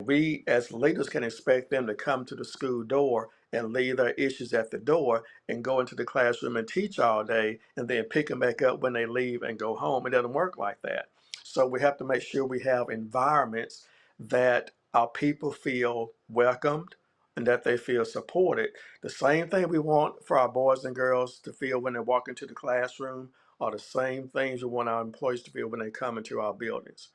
we as leaders can expect them to come to the school door and leave their issues at the door and go into the classroom and teach all day and then pick them back up when they leave and go home. It doesn't work like that. So we have to make sure we have environments that our people feel welcomed and that they feel supported. The same thing we want for our boys and girls to feel when they walk into the classroom are the same things we want our employees to feel when they come into our buildings.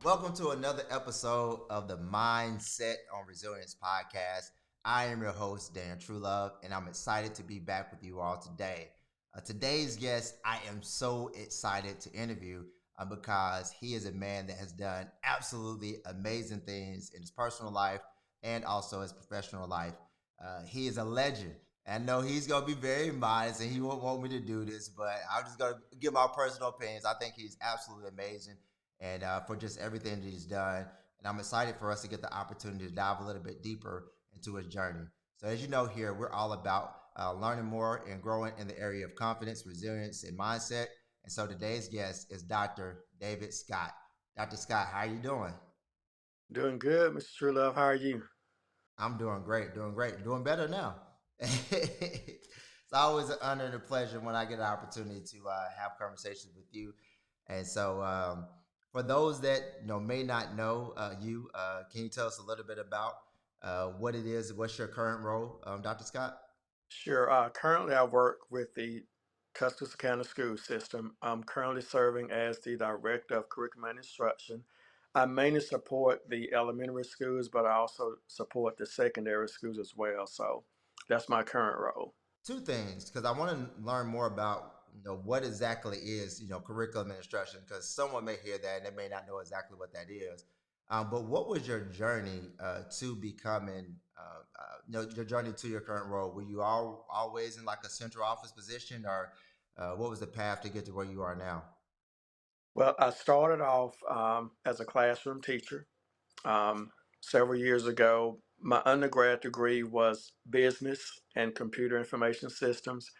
Welcome to another episode of the Mindset on Resilience podcast. I am your host, Daniel Truelove, and I'm excited to be back with you all today. Today's guest, I am so excited to interview because he is a man that has done absolutely amazing things in his personal life and also his professional life. He is a legend. I know he's going to be very modest and he won't want me to do this, but I'm just going to give my personal opinions. I think he's absolutely amazing and for just everything that he's done. And I'm excited for us to get the opportunity to dive a little bit deeper into his journey. So, as you know, here we're all about learning more and growing in the area of confidence, resilience, and mindset. And so today's guest is Dr. David Scott. Dr. Scott, how are you doing? Doing good, Mr. Truelove. How are you? I'm doing great, doing better now. It's always an honor and a pleasure when I get an opportunity to have conversations with you. And so, for those that may not know you, can you tell us a little bit about what it is? What's your current role, Dr. Scott? Sure. Currently, I work with the Tuscaloosa County School System. I'm currently serving as the Director of Curriculum and Instruction. I mainly support the elementary schools, but I also support the secondary schools as well. So that's my current role. Two things, because I want to learn more about what exactly is curriculum and instruction, because someone may hear that and they may not know exactly what that is. But what was your journey to becoming your journey to your current role? Were you always in like a central office position, or what was the path to get to where you are now? Well, I started off as a classroom teacher several years ago. My undergrad degree was business and computer information systems.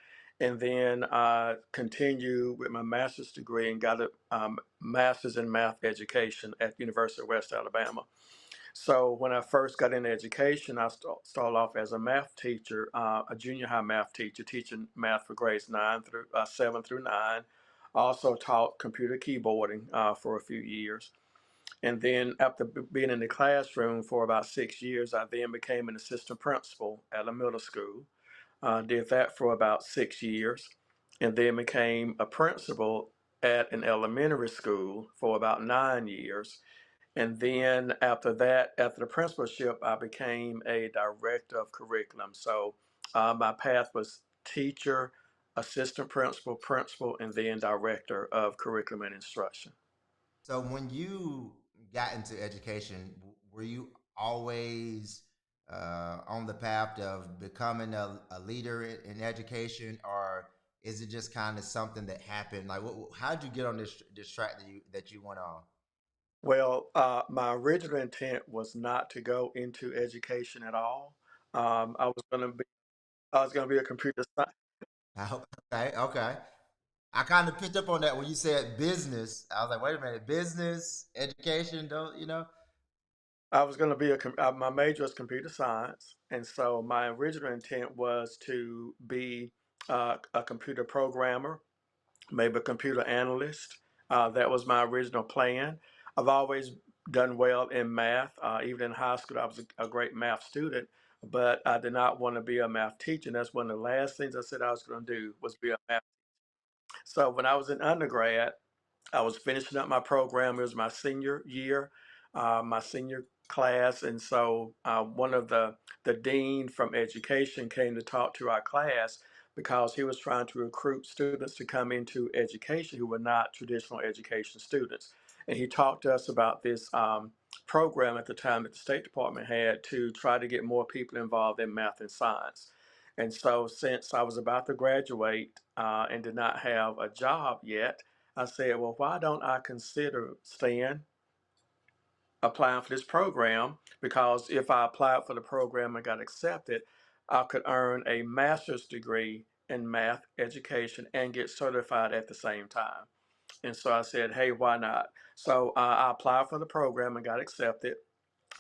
And then I continued with my master's degree and got a master's in math education at University of West Alabama. So when I first got into education, I started off as a math teacher, a junior high math teacher, teaching math for grades 7 through 9. Also taught computer keyboarding for a few years. And then after being in the classroom for about 6 years, I then became an assistant principal at a middle school. Did that for about 6 years, and then became a principal at an elementary school for about 9 years. And then after that, after the principalship, I became a director of curriculum. So my path was teacher, assistant principal, principal, and then director of curriculum and instruction. So when you got into education, were you always on the path of becoming a leader in education, or is it just kind of something that happened? Like, how did you get on this track that you went on? Well, my original intent was not to go into education at all. I was going to be I was going to be a computer science. Okay, okay. I kind of picked up on that when you said business. I was like, wait a minute, business, education, don't you know? I was going to be my major was computer science, and so my original intent was to be a computer programmer, maybe a computer analyst. That was my original plan. I've always done well in math. Even in high school, I was a great math student, but I did not want to be a math teacher. And that's one of the last things I said I was going to do was be a math. So when I was in undergrad, I was finishing up my program. It was my senior year, my senior class, and so one of the dean from education came to talk to our class because he was trying to recruit students to come into education who were not traditional education students, and he talked to us about this program at the time that the State Department had to try to get more people involved in math and science. And so, since I was about to graduate and did not have a job yet, I said, well, why don't I consider staying, applying for this program? Because if I applied for the program and got accepted, I could earn a master's degree in math education and get certified at the same time. And so I said, hey, why not? So I applied for the program and got accepted.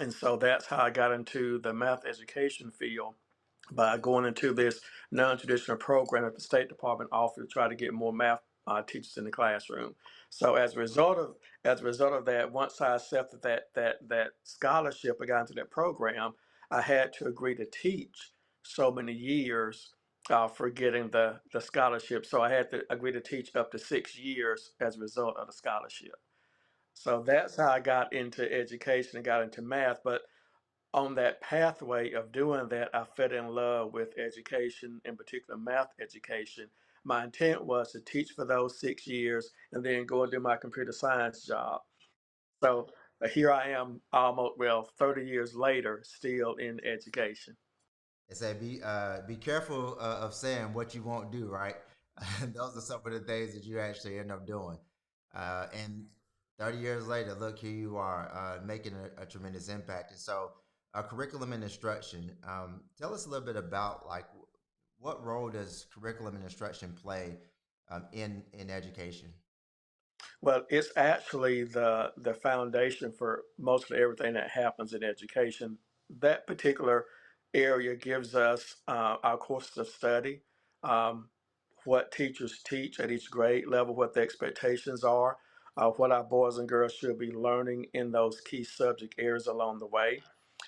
And so that's how I got into the math education field by going into this non-traditional program that the State Department offered to try to get more math teachers in the classroom. So as a result of that, once I accepted that scholarship, I got into that program. I had to agree to teach so many years for getting the scholarship. So I had to agree to teach up to 6 years as a result of the scholarship. So that's how I got into education and got into math. But on that pathway of doing that, I fell in love with education, in particular math education. My intent was to teach for those 6 years and then go and do my computer science job. So here I am almost, well, 30 years later, still in education. It said be careful of saying what you won't do, right? Those are some of the things that you actually end up doing. And 30 years later, look, here you are making a tremendous impact. And so, curriculum and instruction. Tell us a little bit about like what role does curriculum and instruction play in education? Well, it's actually the foundation for most of everything that happens in education. That particular area gives us our courses of study, um, what teachers teach at each grade level, what the expectations are, what our boys and girls should be learning in those key subject areas along the way.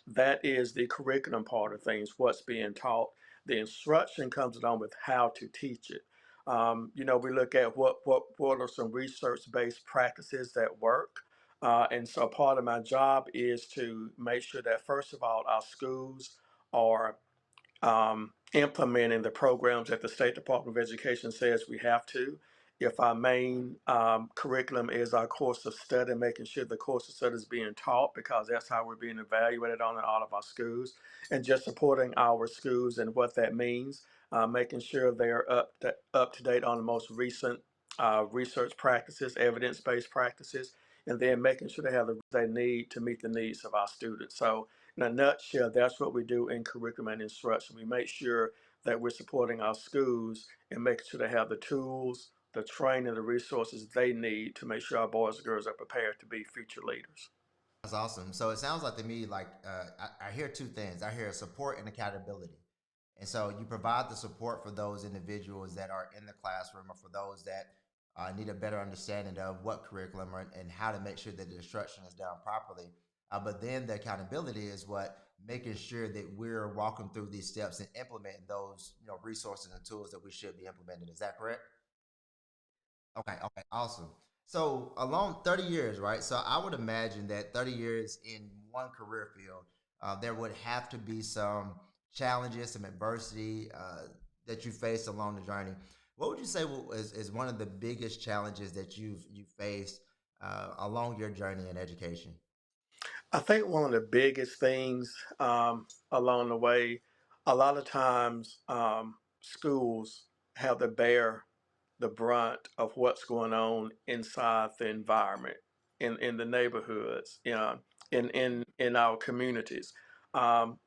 That is the curriculum part of things, what's being taught. The instruction comes along with how to teach it. We look at what are some research-based practices that work. And so part of my job is to make sure that first of all, our schools are implementing the programs that the State Department of Education says we have to. If our main curriculum is our course of study, making sure the course of study is being taught because that's how we're being evaluated on in all of our schools, and just supporting our schools and what that means, making sure they're up to date on the most recent research practices, evidence-based practices, and then making sure they have the they need to meet the needs of our students. So in a nutshell, that's what we do in curriculum and instruction. We make sure that we're supporting our schools and making sure they have the tools, the training, the resources they need to make sure our boys and girls are prepared to be future leaders. That's awesome. So it sounds like to me like I hear two things. I hear support and accountability. And so you provide the support for those individuals that are in the classroom or for those that need a better understanding of what curriculum and how to make sure that the instruction is done properly. But then the accountability is what making sure that we're walking through these steps and implementing those resources and tools that we should be implementing. Is that correct? Okay, okay, awesome. So along 30 years, right? So I would imagine that 30 years in one career field, there would have to be some challenges, some adversity that you faced along the journey. What would you say is one of the biggest challenges that you faced along your journey in education? I think one of the biggest things along the way, a lot of times schools have to bear the brunt of what's going on inside the environment, in the neighborhoods, in our communities. Um,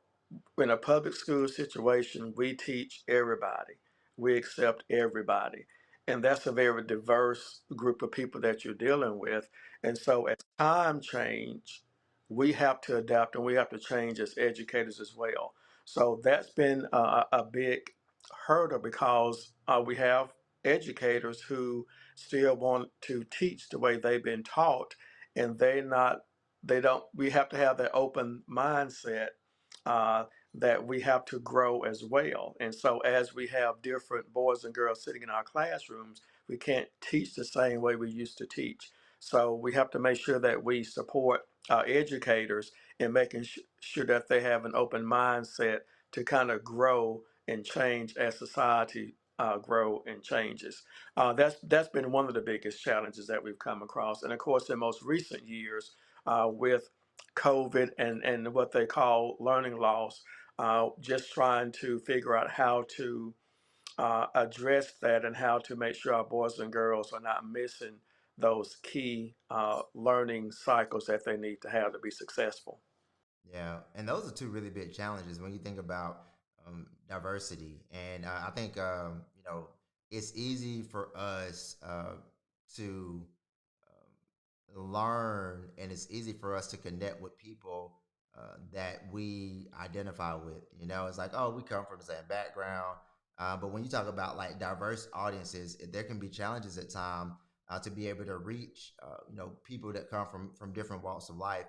in a public school situation, we teach everybody. We accept everybody. And that's a very diverse group of people that you're dealing with. And so as time change, we have to adapt and we have to change as educators as well. So that's been a big hurdle because we have educators who still want to teach the way they've been taught, and they don't, we have to have that open mindset uh, that we have to grow as well. And so, as we have different boys and girls sitting in our classrooms, we can't teach the same way we used to teach. So, we have to make sure that we support our educators in making sure that they have an open mindset to kind of grow and change as society grow and changes. That's been one of the biggest challenges that we've come across. And of course, in most recent years, with COVID and what they call learning loss, just trying to figure out how to address that and how to make sure our boys and girls are not missing those key learning cycles that they need to have to be successful. Yeah, and those are two really big challenges when you think about diversity, and I think it's easy for us to learn, and it's easy for us to connect with people that we identify with. You know, it's like, oh, we come from the same background. But when you talk about like diverse audiences, there can be challenges at times to be able to reach, people that come from different walks of life.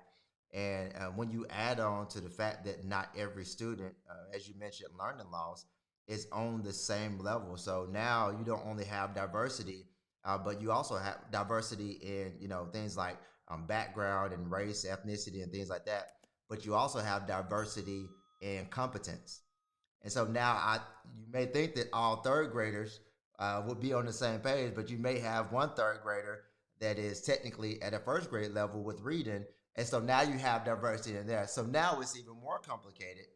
And when you add on to the fact that not every student, as you mentioned, learning loss is on the same level. So now you don't only have diversity, but you also have diversity in things like background and race, ethnicity, and things like that. But you also have diversity in competence. And so now you may think that all third graders would be on the same page, but you may have one third grader that is technically at a first grade level with reading. And so now you have diversity in there. So now it's even more complicated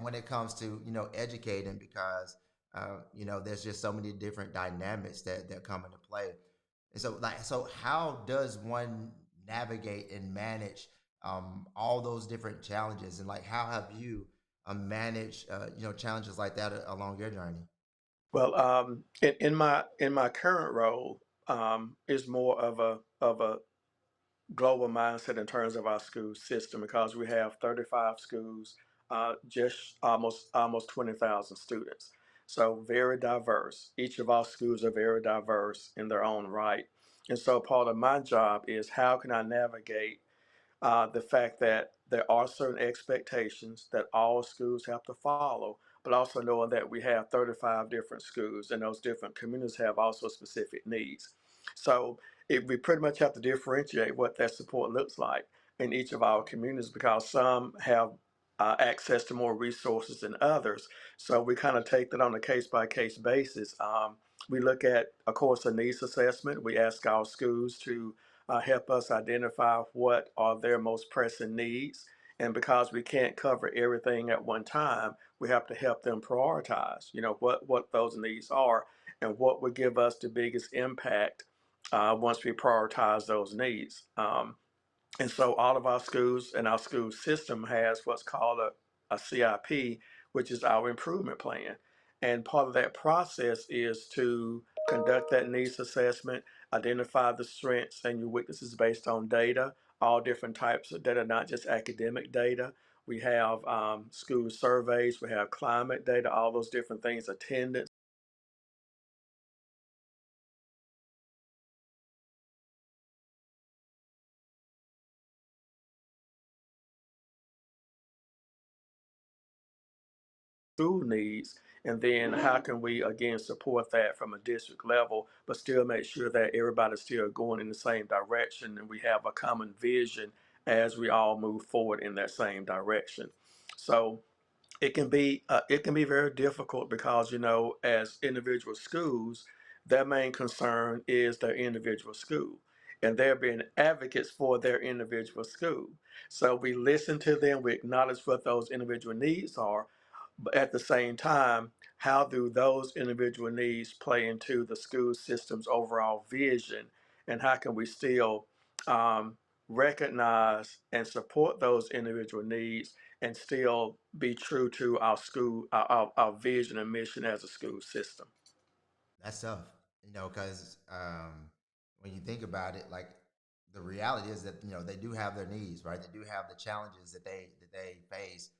when it comes to, educating, because, there's just so many different dynamics that come into play. And so, so how does one navigate and manage all those different challenges? And like, how have you managed, challenges like that along your journey? Well, in my current role is more of a global mindset in terms of our school system because we have 35 schools, just almost 20,000 students. So very diverse. Each of our schools are very diverse in their own right. And so part of my job is how can I navigate the fact that there are certain expectations that all schools have to follow, but also knowing that we have 35 different schools and those different communities have also specific needs. So we pretty much have to differentiate what that support looks like in each of our communities because some have access to more resources than others. So we kind of take that on a case by case basis. We look at, of course, a needs assessment. We ask our schools to help us identify what are their most pressing needs. And because we can't cover everything at one time, we have to help them prioritize, what those needs are and what would give us the biggest impact once we prioritize those needs. And so all of our schools and our school system has what's called a CIP, which is our improvement plan. And part of that process is to conduct that needs assessment, identify the strengths and your weaknesses based on data, all different types of data, not just academic data. We have school surveys, we have climate data, all those different things, attendance school needs, and then how can we again support that from a district level, but still make sure that everybody's still going in the same direction and we have a common vision as we all move forward in that same direction. So it can be very difficult because as individual schools, their main concern is their individual school, and they're being advocates for their individual school. So we listen to them, we acknowledge what those individual needs are, but at the same time, how do those individual needs play into the school system's overall vision, and how can we still um, recognize and support those individual needs and still be true to our school, our vision and mission as a school system? That's tough, because when you think about it, like the reality is that they do have their needs, right? They do have the challenges that they face,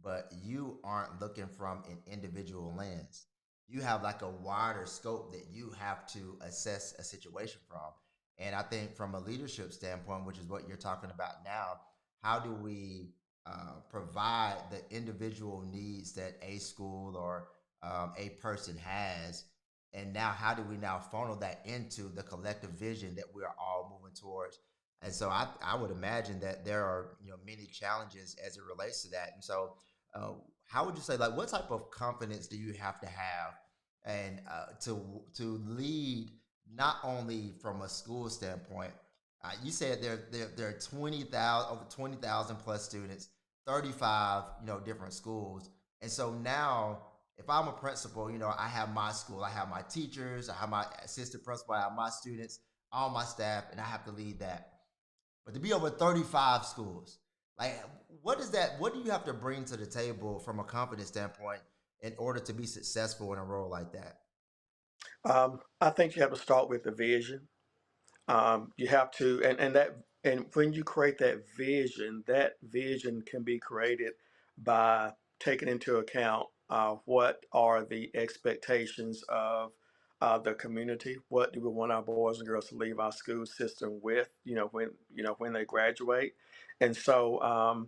but you aren't looking from an individual lens. You have like a wider scope that you have to assess a situation from. And I think from a leadership standpoint, which is what you're talking about now, how do we provide the individual needs that a school or a person has, and now how do we now funnel that into the collective vision that we're all moving towards? And so I would imagine that there are many challenges as it relates to that. And so uh, how would you say, like, what type of confidence do you have to have and to lead, not only from a school standpoint? You said there are 20,000, over 20,000 plus students, 35 different schools, and so now if I'm a principal, I have my school, I have my teachers, I have my assistant principal, I have my students, all my staff, and I have to lead that. But to be over 35 schools, like, what is that? What do you have to bring to the table from a confidence standpoint in order to be successful in a role like that? I think you have to start with the vision. You have to, and when you create that vision can be created by taking into account what are the expectations of the community. What do we want our boys and girls to leave our school system with? When they graduate, and so.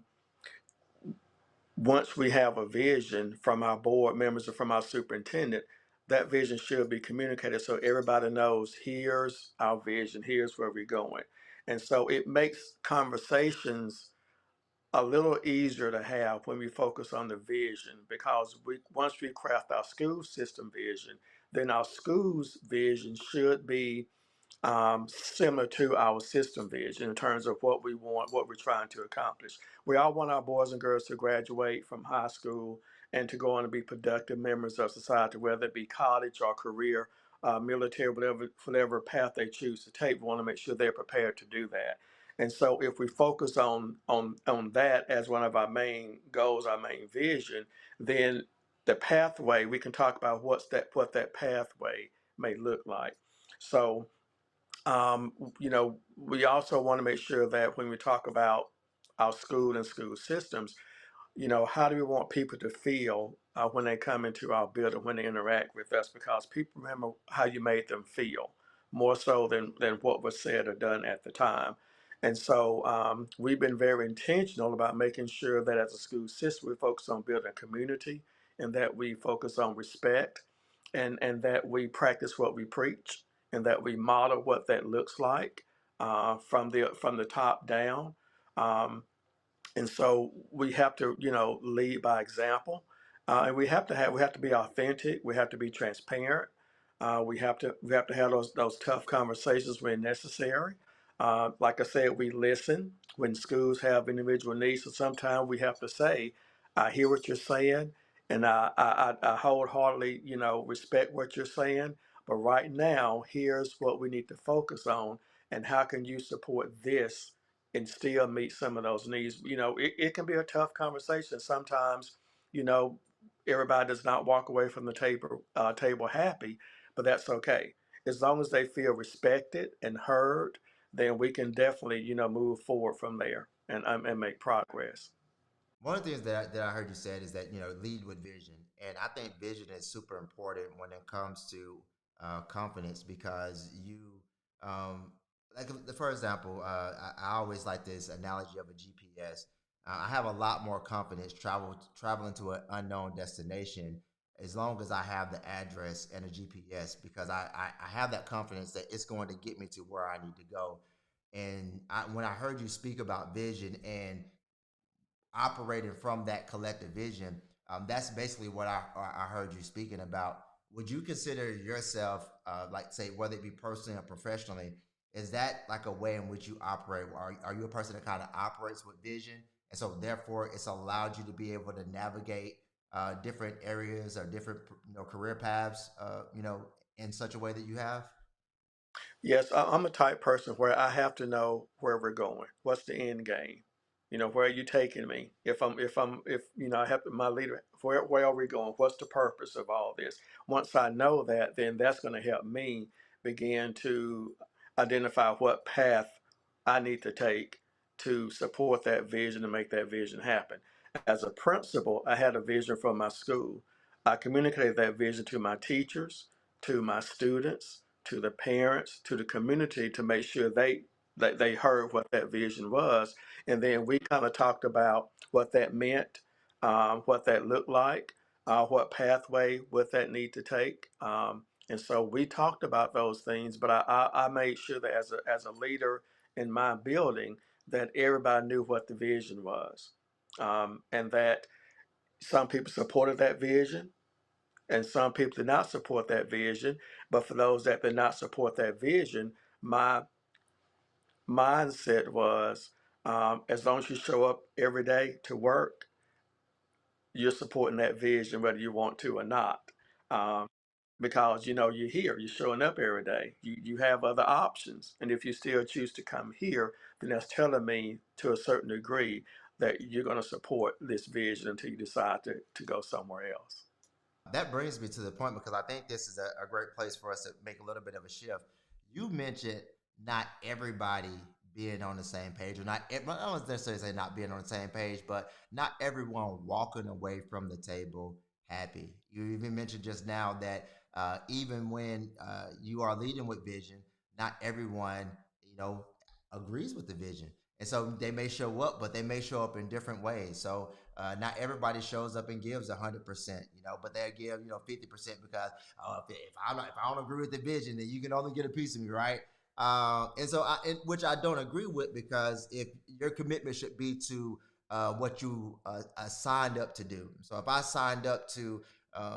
Once we have a vision from our board members or from our superintendent, that vision should be communicated so everybody knows here's our vision, here's where we're going. And so it makes conversations a little easier to have when we focus on the vision because once we craft our school system vision, then our school's vision should be similar to our system vision in terms of what we want, what we're trying to accomplish. We all want our boys and girls to graduate from high school and to go on to be productive members of society, whether it be college or career, military, whatever path they choose to take. We want to make sure they're prepared to do that. And so, if we focus on that as one of our main goals, our main vision, then the pathway we can talk about what that pathway may look like. So we also want to make sure that when we talk about our school and school systems, how do we want people to feel when they come into our building, when they interact with us? Because people remember how you made them feel more so than what was said or done at the time. And so we've been very intentional about making sure that as a school system, we focus on building community and that we focus on respect and that we practice what we preach and that we model what that looks like from the top down. Um, and so we have to lead by example, and we have to be authentic, we have to be transparent, we have to have those tough conversations when necessary. Like I said, we listen when schools have individual needs, so sometimes we have to say, I hear what you're saying, and I wholeheartedly respect what you're saying, but right now here's what we need to focus on, and how can you support this and still meet some of those needs. It can be a tough conversation. Sometimes, you know, everybody does not walk away from the table happy, but that's okay. As long as they feel respected and heard, then we can definitely, move forward from there and make progress. One of the things that I heard you said is that lead with vision, and I think vision is super important when it comes to confidence because um, like for example, I always like this analogy of a GPS. I have a lot more confidence traveling to an unknown destination as long as I have the address and a GPS because I have that confidence that it's going to get me to where I need to go. And when I heard you speak about vision and operating from that collective vision. That's basically what I heard you speaking about. Would you consider yourself, like say, whether it be personally or professionally, is that like a way in which you operate? Are you a person that kind of operates with vision, and so therefore it's allowed you to be able to navigate different areas or different career paths, in such a way that you have? Yes, I'm a type person where I have to know where we're going. What's the end game? Where are you taking me? If I have my leader, where are we going? What's the purpose of all this? Once I know that, then that's going to help me begin to identify what path I need to take to support that vision and make that vision happen. As a principal, I had a vision for my school. I communicated that vision to my teachers, to my students, to the parents, to the community to make sure they heard what that vision was, and then we kind of talked about what that meant, what that looked like, what pathway would that need to take, and so we talked about those things. But I made sure that as a leader in my building, that everybody knew what the vision was, and that some people supported that vision and some people did not support that vision. But for those that did not support that vision, my mindset was as long as you show up every day to work, you're supporting that vision whether you want to or not. Um, because you're here, you're showing up every day. You have other options, and if you still choose to come here, then that's telling me to a certain degree that you're going to support this vision until you decide to go somewhere else. That brings me to the point because I think this is a great place for us to make a little bit of a shift. You mentioned not everybody being on the same page, or not, I don't necessarily say not being on the same page, but not everyone walking away from the table happy. You even mentioned just now that even when you are leading with vision, not everyone, you know, agrees with the vision. And so they may show up, but they may show up in different ways. So not everybody shows up and gives 100%, but they'll give 50% because if I don't agree with the vision, then you can only get a piece of me, right? Which I don't agree with, because if your commitment should be to what you signed up to do. So if I signed up to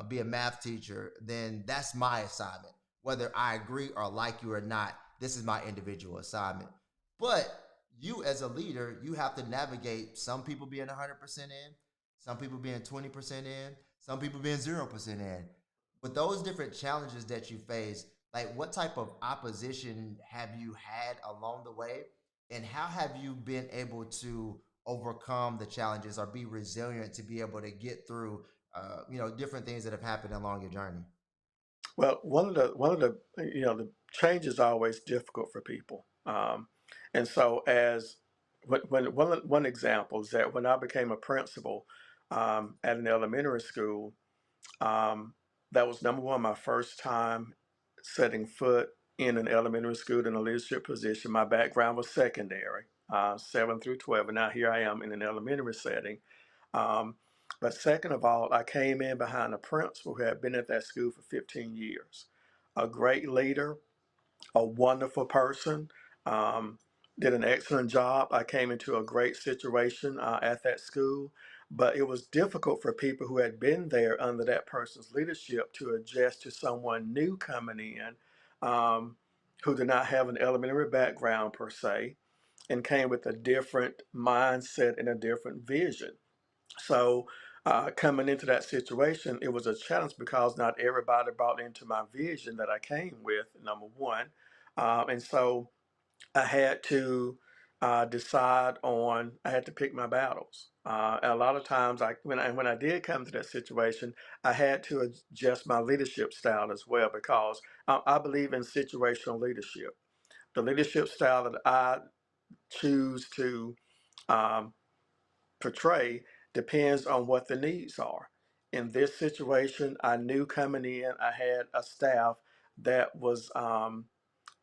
be a math teacher, then that's my assignment. Whether I agree or like you or not, this is my individual assignment. But you as a leader, you have to navigate some people being 100% in, some people being 20% in, some people being 0% in. With those different challenges that you face, like what type of opposition have you had along the way? And how have you been able to overcome the challenges or be resilient to be able to get through, different things that have happened along your journey? Well, one of the the change is always difficult for people, and so as one example is that when I became a principal at an elementary school, um, that was number one, my first time setting foot in an elementary school in a leadership position. My background was secondary, 7 through 12, and now here I am in an elementary setting. Um, but second of all, I came in behind a principal who had been at that school for 15 years, a great leader, a wonderful person, um, did an excellent job. I came into a great situation at that school, but it was difficult for people who had been there under that person's leadership to adjust to someone new coming in, who did not have an elementary background per se, and came with a different mindset and a different vision. So, coming into that situation, it was a challenge because not everybody bought into my vision that I came with, number one. And so I had to I had to pick my battles. A lot of times, when I did come to that situation, I had to adjust my leadership style as well, because I believe in situational leadership. The leadership style that I choose to um, portray depends on what the needs are. In this situation, I knew coming in, I had a staff that was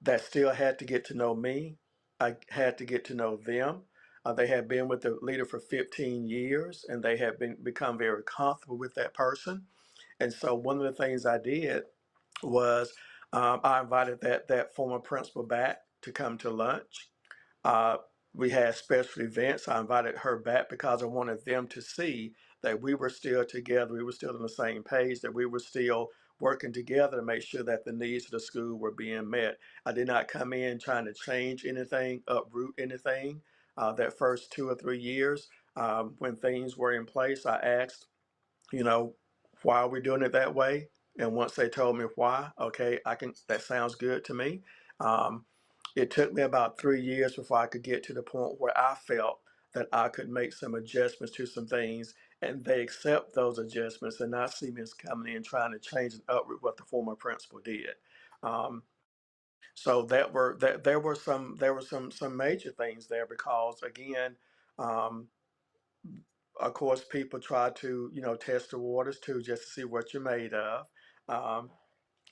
that still had to get to know me. I had to get to know them. They had been with the leader for 15 years, and they had become very comfortable with that person. And so one of the things I did was I invited that former principal back to come to lunch. uh, we had special events. I invited her back because I wanted them to see that we were still together. We were still on the same page, that we were still working together to make sure that the needs of the school were being met. I did not come in trying to change anything, uproot anything. That first 2 or 3 years, when things were in place, I asked, you know, why are we doing it that way? And once they told me why, okay, that sounds good to me. Um, it took me about 3 years before I could get to the point where I felt that I could make some adjustments to some things, and they accept those adjustments and not see me as coming in trying to change and uproot what the former principal did. Um, so that there were some major things there, because again, um, of course, people try to test the waters too, just to see what you're made of. Um,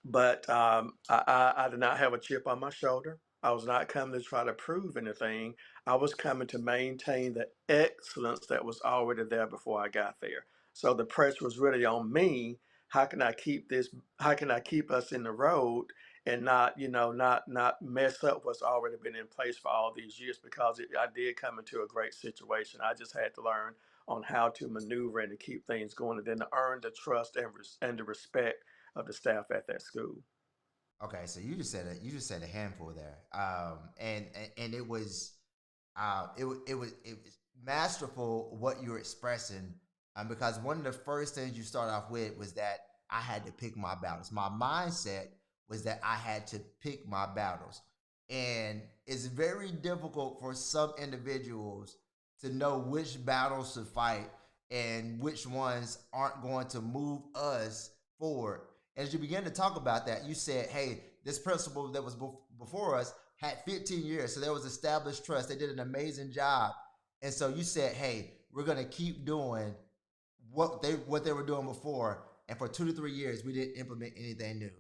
but I did not have a chip on my shoulder. I was not coming to try to prove anything. I was coming to maintain the excellence that was already there before I got there. So the pressure was really on me. How can I keep this? How can I keep us in the road and not mess up what's already been in place for all these years? Because I did come into a great situation. I just had to learn on how to maneuver and to keep things going, and then to earn the trust and the respect of the staff at that school. Okay, so you just said a handful there, and it was masterful what you were expressing, because one of the first things you start off with was that I had to pick my battles. My mindset was that I had to pick my battles, and it's very difficult for some individuals to know which battles to fight and which ones aren't going to move us forward. As you begin to talk about that, you said, hey, this principal that was before us had 15 years. So there was established trust. They did an amazing job. And so you said, hey, we're going to keep doing what they were doing before. And for 2 to 3 years, we didn't implement anything new.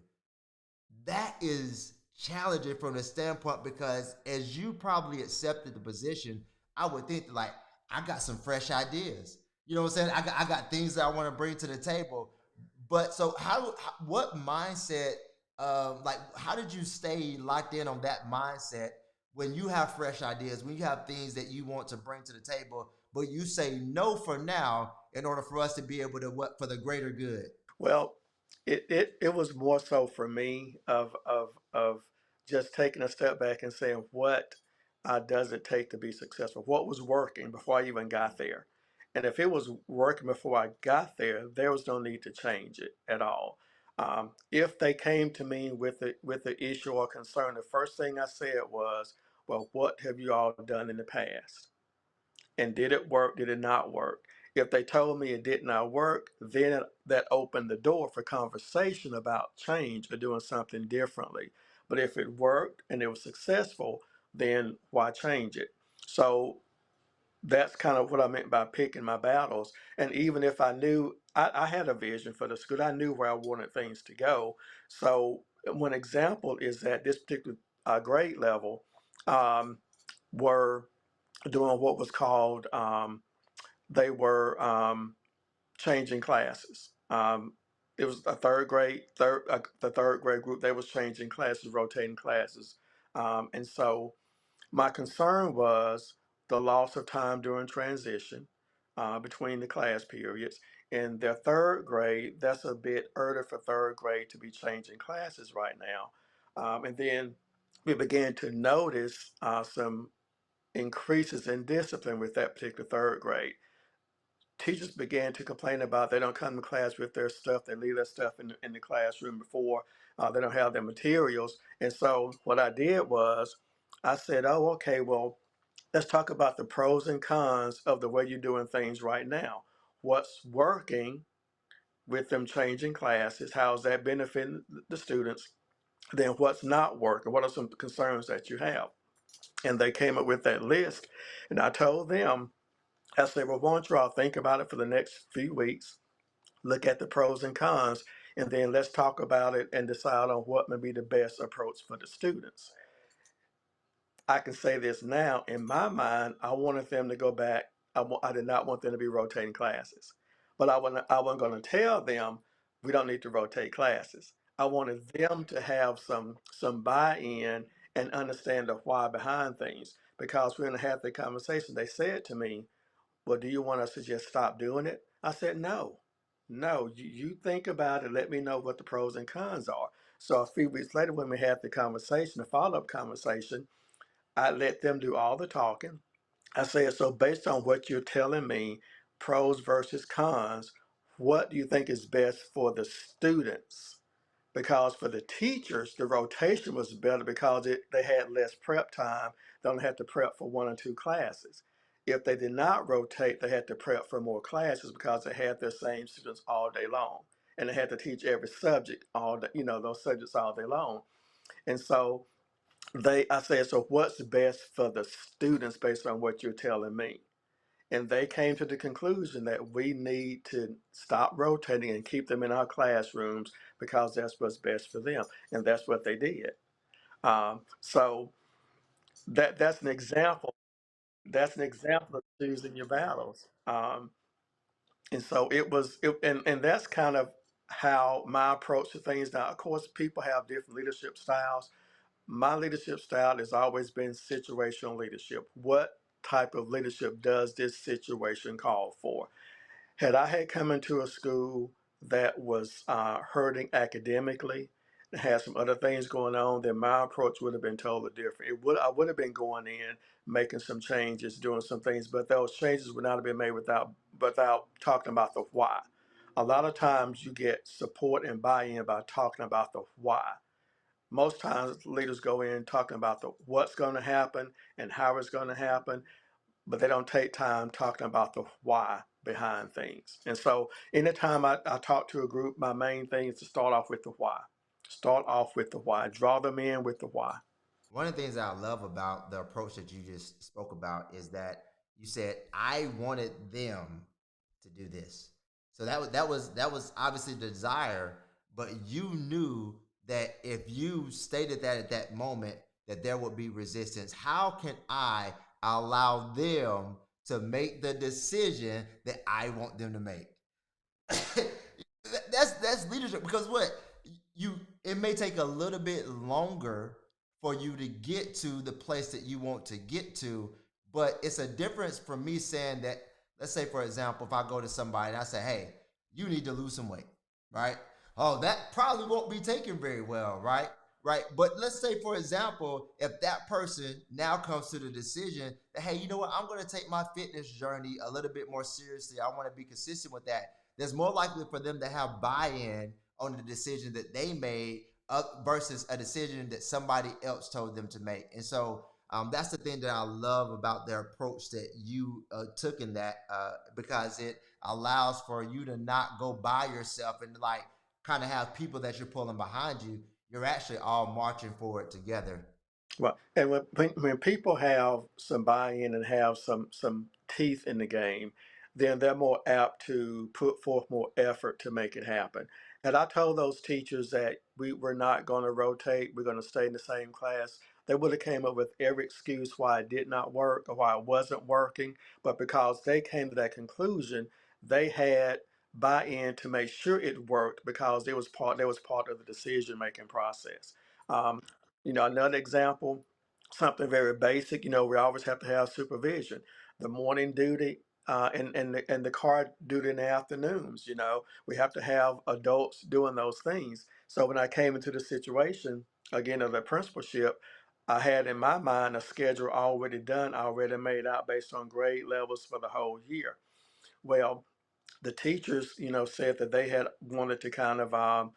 That is challenging from the standpoint because as you probably accepted the position, I would think that, like, I got some fresh ideas. You know what I'm saying? I got things that I want to bring to the table. But so what mindset, like, how did you stay locked in on that mindset when you have fresh ideas, when you have things that you want to bring to the table, but you say no for now in order for us to be able to what for the greater good? Well, it was more so for me of just taking a step back and saying what does it take to be successful? What was working before I even got there? And if it was working before I got there was no need to change it at all. If they came to me with the issue or concern, the first thing I said was, "Well, what have you all done in the past? And did it work? Did it not work?" If they told me it did not work, then that opened the door for conversation about change or doing something differently. But if it worked and it was successful, then why change it? So that's kind of what I meant by picking my battles. And even if I knew I had a vision for the school, I knew where I wanted things to go. So one example is that this particular grade level were doing what was called they were changing classes. It was a the third grade group. They was changing classes, rotating classes, and so my concern was the loss of time during transition between the class periods. In their third grade, that's a bit early for third grade to be changing classes right now. And then we began to notice some increases in discipline with that particular third grade. Teachers began to complain about they don't come to class with their stuff. They leave their stuff in the classroom before they don't have their materials. And so what I did was I said, oh, okay, well, let's talk about the pros and cons of the way you're doing things right now. What's working with them changing classes? How's that benefiting the students? Then what's not working? What are some concerns that you have? And they came up with that list. And I told them, I said, well, why don't you all think about it for the next few weeks, look at the pros and cons, and then let's talk about it and decide on what may be the best approach for the students. I can say this now, in my mind, I wanted them to go back. I did not want them to be rotating classes, but I wasn't going to tell them we don't need to rotate classes. I wanted them to have some buy-in and understand the why behind things because we're going to have the conversation. They said to me, well, do you want us to just stop doing it? I said, no, no, you think about it. Let me know what the pros and cons are. So a few weeks later, when we had the conversation, the follow-up conversation, I let them do all the talking. I said, so based on what you're telling me, pros versus cons, what do you think is best for the students? Because for the teachers, the rotation was better because they had less prep time. They only had to prep for 1 or 2 classes. If they did not rotate, they had to prep for more classes because they had their same students all day long. And they had to teach every subject all day, those subjects all day long. And so I said, so what's best for the students based on what you're telling me? And they came to the conclusion that we need to stop rotating and keep them in our classrooms because that's what's best for them. And that's what they did. So that's an example. That's an example of choosing your battles. And so and that's kind of how my approach to things. Now, of course, people have different leadership styles. My leadership style has always been situational leadership. What type of leadership does this situation call for? Had come into a school that was hurting academically, had some other things going on, then my approach would have been totally different. I would have been going in, making some changes, doing some things, but those changes would not have been made without talking about the why. A lot of times you get support and buy-in by talking about the why. Most times leaders go in talking about the what's going to happen and how it's going to happen, but they don't take time talking about the why behind things. And so anytime I talk to a group, my main thing is to start off with the why. Start off with the why. Draw them in with the why. One of the things that I love about the approach that you just spoke about is that you said I wanted them to do this. So that was obviously the desire, but you knew that if you stated that at that moment that there would be resistance. How can I allow them to make the decision that I want them to make? That's leadership, because what you it may take a little bit longer for you to get to the place that you want to get to, but it's a difference from me saying that. Let's say, for example, if I go to somebody and I say, hey, you need to lose some weight, right? Oh, that probably won't be taken very well, right? Right. But let's say, for example, if that person now comes to the decision that, hey, you know what, I'm going to take my fitness journey a little bit more seriously. I want to be consistent with that. There's more likely for them to have buy-in on the decision that they made versus a decision that somebody else told them to make. And so that's the thing that I love about the approach that you took in that, because it allows for you to not go by yourself and like kind of have people that you're pulling behind you. You're actually all marching forward together. Well, and when people have some buy-in and have some teeth in the game, then they're more apt to put forth more effort to make it happen. And I told those teachers that we were not going to rotate, we're going to stay in the same class. They would have came up with every excuse why it did not work or why it wasn't working, but because they came to that conclusion, they had buy-in to make sure it worked because it was part of the decision-making process. Um, another example, something very basic. We always have to have supervision. The morning duty and the car duty in the afternoons. We have to have adults doing those things. So when I came into the situation again of the principalship, I had in my mind a schedule already done, already made out based on grade levels for the whole year. Well, the teachers, said that they had wanted to kind of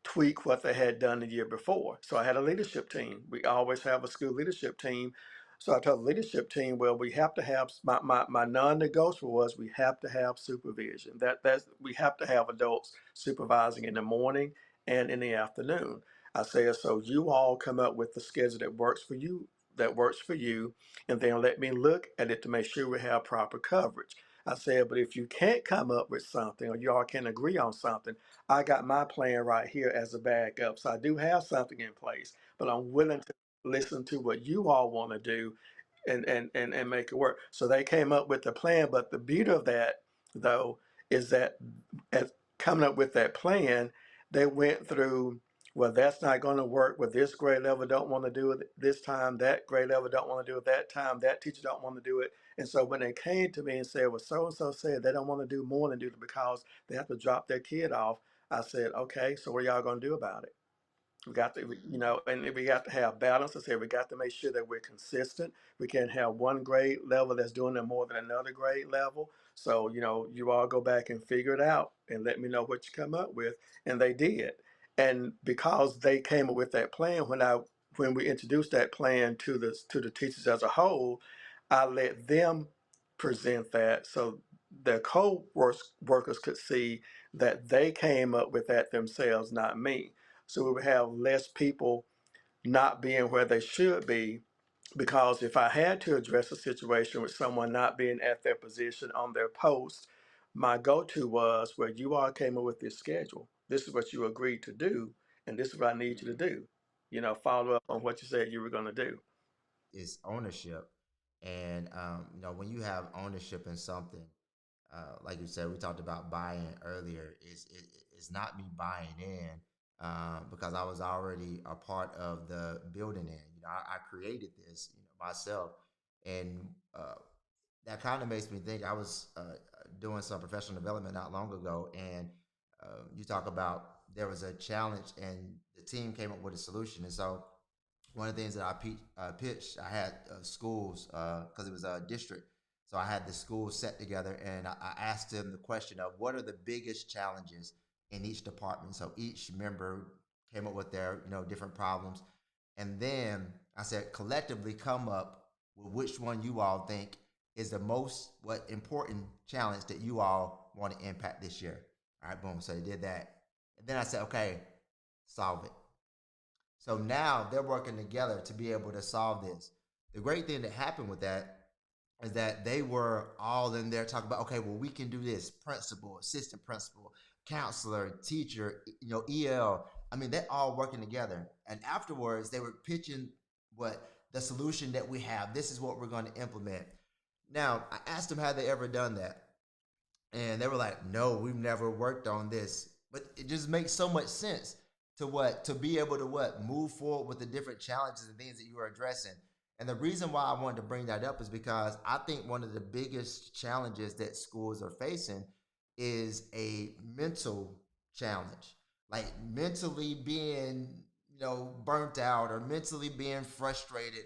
tweak what they had done the year before. So I had a leadership team. We always have a school leadership team. So I told the leadership team, well, we have to have my non-negotiable was we have to have supervision. That's we have to have adults supervising in the morning and in the afternoon. I said, so you all come up with the schedule that works for you, and then let me look at it to make sure we have proper coverage. I said, but if you can't come up with something or you all can't agree on something, I got my plan right here as a backup. So I do have something in place, but I'm willing to listen to what you all want to do and make it work. So they came up with the plan. But the beauty of that, though, is that as coming up with that plan, they went through, well, that's not going to work with this grade level, don't want to do it this time, that grade level don't want to do it that time, that teacher don't want to do it. And so when they came to me and said, well, so and so said they don't want to do more than do it because they have to drop their kid off, I said, okay, so what are y'all going to do about it? We got to, and we got to have balance. I said we got to make sure that we're consistent. We can't have one grade level that's doing it more than another grade level. So, you all go back and figure it out and let me know what you come up with. And they did. And because they came up with that plan, when we introduced that plan to the teachers as a whole, I let them present that so their co-workers could see that they came up with that themselves, not me. So we would have less people not being where they should be, because if I had to address a situation with someone not being at their position on their post, my go-to was, well, you all came up with this schedule. This is what you agreed to do, and this is what I need you to do. Follow up on what you said you were going to do. Is ownership. And when you have ownership in something, like you said, we talked about buying earlier. It's not me buying in, because I was already a part of the building in. I created this, myself, and that kind of makes me think. I was doing some professional development not long ago, and you talk about there was a challenge, and the team came up with a solution. And so one of the things that I pitched, I had schools, because it was a district. So I had the schools set together, and I asked them the question of what are the biggest challenges in each department. So each member came up with their different problems, and then I said collectively come up with which one you all think is the most what important challenge that you all want to impact this year? All right, boom. So they did that. And then I said, okay, solve it. So now they're working together to be able to solve this. The great thing that happened with that is that they were all in there talking about, okay, well, we can do this. Principal, assistant principal, counselor, teacher, EL. I mean, they're all working together. And afterwards, they were pitching what the solution that we have. This is what we're going to implement. Now, I asked them, had they ever done that? And they were like, no, we've never worked on this. But it just makes so much sense to be able to move forward with the different challenges and things that you are addressing. And the reason why I wanted to bring that up is because I think one of the biggest challenges that schools are facing is a mental challenge. Like mentally being, burnt out or mentally being frustrated.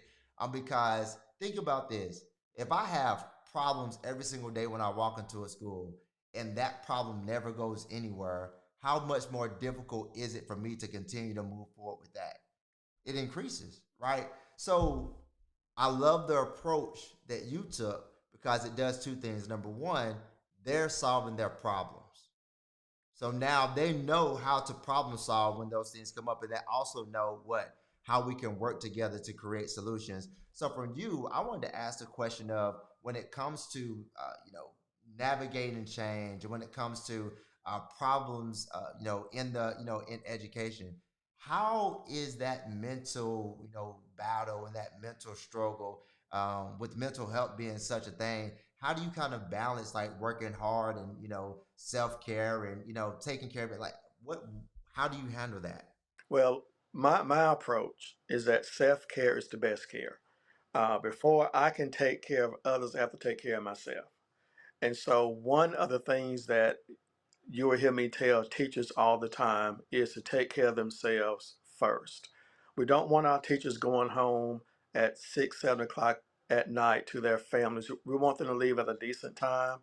Because think about this. If I have problems every single day when I walk into a school and that problem never goes anywhere, how much more difficult is it for me to continue to move forward with that? It increases, right? So I love the approach that you took because it does two things. Number one, they're solving their problems. So now they know how to problem solve when those things come up, and they also know how we can work together to create solutions. So from you, I wanted to ask the question of when it comes to navigating change, and when it comes to problems, in education, how is that mental battle and that mental struggle with mental health being such a thing? How do you kind of balance like working hard and self care and taking care of it? Like what? How do you handle that? Well, my approach is that self care is the best care. Before I can take care of others, I have to take care of myself. And so, one of the things that you will hear me tell teachers all the time is to take care of themselves first. We don't want our teachers going home at 6, 7 o'clock at night to their families. We want them to leave at a decent time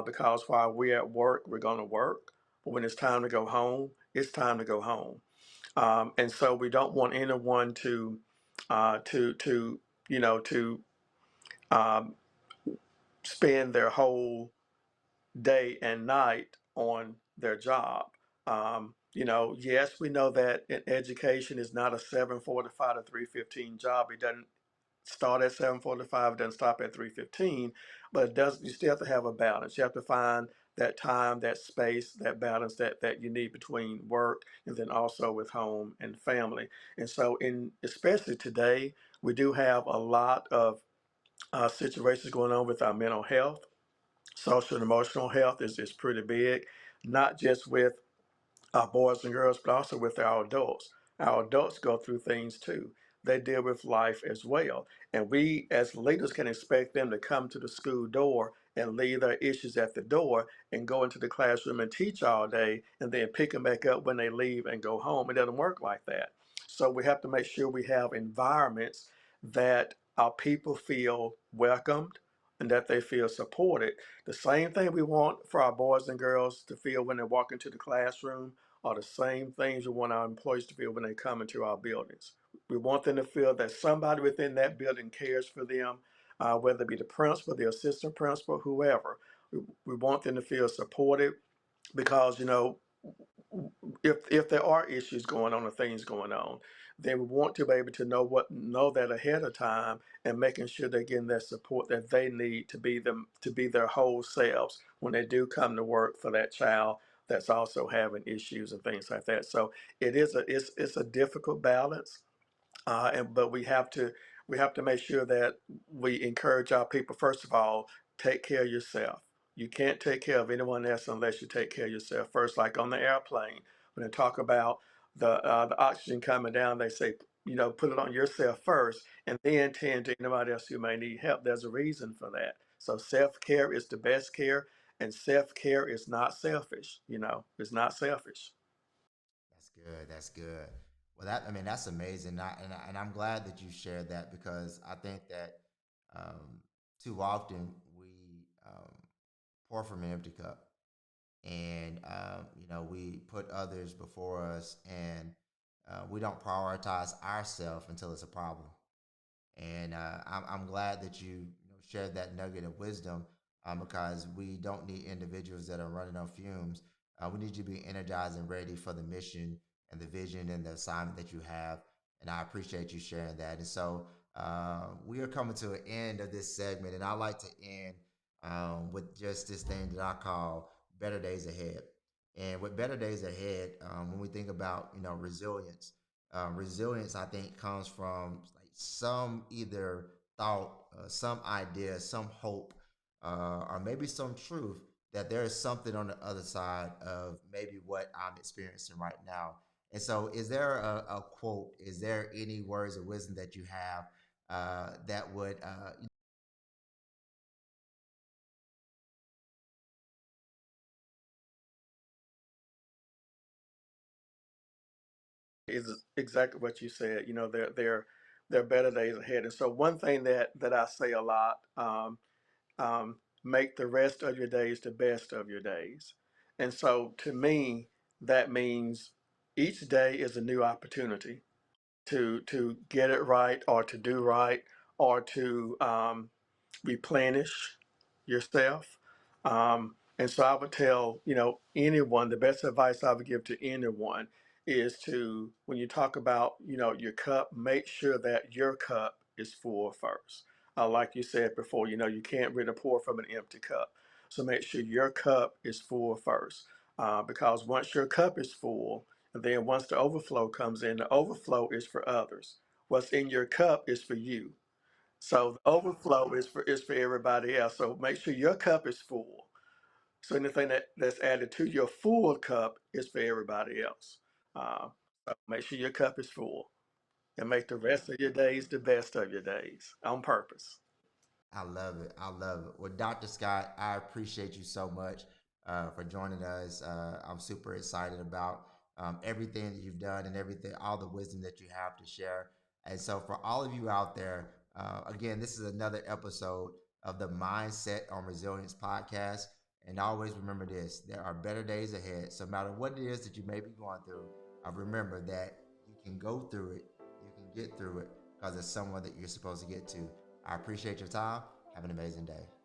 because while we're at work, we're going to work. But when it's time to go home, it's time to go home. And so we don't want anyone to to um, spend their whole day and night on their job. Yes, we know that education is not a 7:45 to 3:15 job. It doesn't start at 7:45, it doesn't stop at 3:15, but it does. You still have to have a balance. You have to find that time, that space, that balance that you need between work and then also with home and family. And so, in especially today, we do have a lot of situations going on with our mental health. Social and emotional health is pretty big, not just with our boys and girls, but also with our adults. Our adults go through things too. They deal with life as well. And we, as leaders, can expect them to come to the school door and leave their issues at the door and go into the classroom and teach all day and then pick them back up when they leave and go home. It doesn't work like that. So we have to make sure we have environments that our people feel welcomed and that they feel supported. The same thing we want for our boys and girls to feel when they walk into the classroom are the same things we want our employees to feel when they come into our buildings. We want them to feel that somebody within that building cares for them, whether it be the principal, the assistant principal, whoever. We want them to feel supported because, if there are issues going on or things going on, they would want to be able to know that ahead of time and making sure they're getting that support that they need to be their whole selves when they do come to work for that child that's also having issues and things like that. So it's a difficult balance, but we have to make sure that we encourage our people. First of all, take care of yourself. You can't take care of anyone else unless you take care of yourself first. Like on the airplane, when they talk about the oxygen coming down, they say put it on yourself first, and then tend to anybody else who may need help. There's a reason for that. So self care is the best care, and self care is not selfish. It's not selfish. That's good. That's good. Well, that's amazing. And I'm glad that you shared that because I think that too often we pour from an empty cup, and we put others before us, and we don't prioritize ourselves until it's a problem. And I'm glad that you shared that nugget of wisdom, because we don't need individuals that are running on fumes. We need you to be energized and ready for the mission and the vision and the assignment that you have. And I appreciate you sharing that. And so we are coming to an end of this segment, and I like to end with just this thing that I call better days ahead. And with better days ahead, when we think about resilience, resilience I think comes from like some either thought, some idea, some hope, or maybe some truth that there is something on the other side of maybe what I'm experiencing right now. And so, is there a quote? Is there any words of wisdom that you have that would Is exactly what you said. You know, there are better days ahead. And so one thing that I say a lot, make the rest of your days the best of your days. And so to me, that means each day is a new opportunity to get it right or to do right or to replenish yourself. And so I would tell, anyone, the best advice I would give to anyone is to, when you talk about, your cup, make sure that your cup is full first. Like you said before, you can't really pour from an empty cup. So make sure your cup is full first. Because once your cup is full, and then once the overflow comes in, the overflow is for others. What's in your cup is for you. So the overflow is for everybody else. So make sure your cup is full. So anything that's added to your full cup is for everybody else. Uh, so make sure your cup is full and make the rest of your days the best of your days on purpose. I love it. I love it. Well, Dr. Scott, I appreciate you so much for joining us. I'm super excited about everything that you've done and everything, all the wisdom that you have to share. And so, for all of you out there, again, this is another episode of the Mindset on Resilience podcast. And always remember this: there are better days ahead. So, no matter what it is that you may be going through, remember that you can go through it, you can get through it because it's someone that you're supposed to get to. I appreciate your time. Have an amazing day.